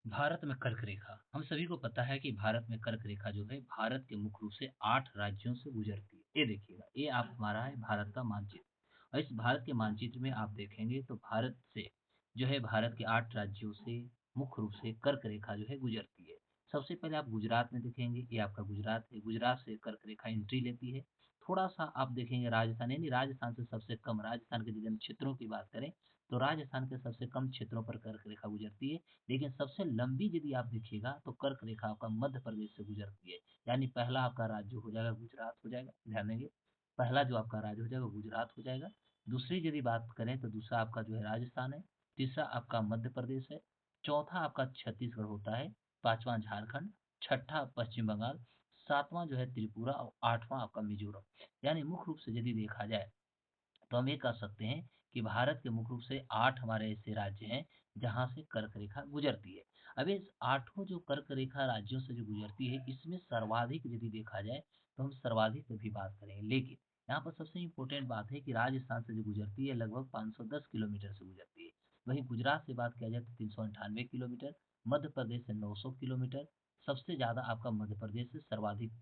भारत में कर्क रेखा। हम सभी को पता है कि भारत में कर्क रेखा जो है भारत के मुख्य रूप से 8 राज्यों से गुजरती है। ये देखिएगा, ये आप हमारा है भारत का मानचित्र और इस भारत के मानचित्र में आप देखेंगे तो भारत से जो है भारत के 8 राज्यों से मुख्य रूप से कर्क रेखा जो है गुजरती है। सबसे पहले आप गुजरात में देखेंगे, ये आपका गुजरात है। गुजरात से कर्क रेखा एंट्री लेती है। थोड़ा-सा आप देखेंगे राजस्थान, यानी राजस्थान से सबसे कम, राजस्थान के यदि हम क्षेत्रों की बात करें, तो राजस्थान के सबसे कम क्षेत्रों पर कर्क रेखा गुजरती है। लेकिन सबसे लंबी यदि आप देखिएगा तो कर्क रेखा आपका मध्य प्रदेश से गुजरती है। यानी पहला आपका राज्य हो जाएगा गुजरात हो जाएगा, ध्यान देंगे। पहला जो आपका राज्य हो जाएगा गुजरात हो जाएगा। दूसरी यदि बात करें तो दूसरा आपका जो है राजस्थान है। तीसरा आपका मध्य प्रदेश है। चौथा आपका छत्तीसगढ़ होता है। पाँचवाँ झारखंड, छठा पश्चिम बंगाल, सातवां जो है त्रिपुरा और आठवां आपका मिजोरम। यानी मुख्य रूप से यदि देखा जाए तो हम ये कह सकते हैं कि भारत के मुख्य रूप से 8 हमारे ऐसे राज्य हैं, जहाँ से कर्क रेखा गुजरती है। अब इस आठों जो कर्क रेखा राज्यों से जो गुजरती है, इसमें सर्वाधिक यदि देखा जाए, तो हम सर्वाधिक पे भी बात करेंगे। लेकिन यहाँ पर सबसे इम्पोर्टेंट बात है कि राजस्थान से जो गुजरती है, लगभग 510 किलोमीटर से गुजरती है। वहीं गुजरात से बात किया जाए तो 398 किलोमीटर, मध्य प्रदेश से 900 किलोमीटर, सबसे ज़्यादा आपका मध्य प्रदेश से सर्वाधिक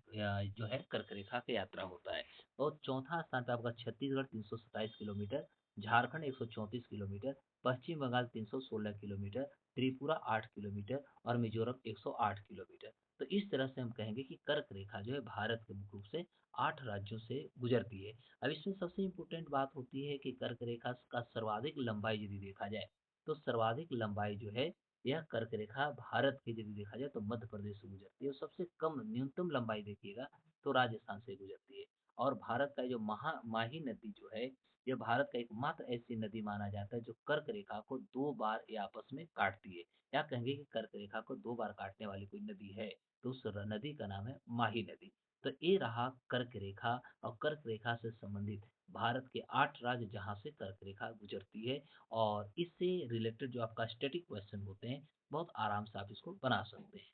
जो है कर्क रेखा की यात्रा होता है। और चौथा स्थान पे आपका छत्तीसगढ़ 327 किलोमीटर, झारखंड 134 किलोमीटर, पश्चिम बंगाल 316 किलोमीटर, त्रिपुरा 8 किलोमीटर और मिजोरम 108 किलोमीटर। तो इस तरह से हम कहेंगे कि कर्क रेखा जो है भारत के मुख्य रूप से 8 राज्यों से गुजरती है। अब इसमें सबसे इम्पोर्टेंट बात होती है कि कर्क रेखा का सर्वाधिक लंबाई यदि देखा जाए, तो सर्वाधिक लंबाई जो है यह कर्क रेखा भारत की यदि देखा जाए तो मध्य प्रदेश से गुजरती है और सबसे कम न्यूनतम लंबाई देखिएगा तो राजस्थान से गुजरती है। और भारत का जो माही नदी जो है, यह भारत का एकमात्र ऐसी नदी माना जाता है जो कर्क रेखा को 2 बार ये आपस में काटती है। या कहेंगे कि कर्क रेखा को 2 बार काटने वाली कोई नदी है, तो उस नदी का नाम है माही नदी। तो ये रहा कर्क रेखा और कर्क रेखा से संबंधित भारत के 8 राज्य जहाँ से कर्क रेखा गुजरती है और इससे रिलेटेड जो आपका स्टैटिक क्वेश्चन होते हैं, बहुत आराम से आप इसको बना सकते हैं।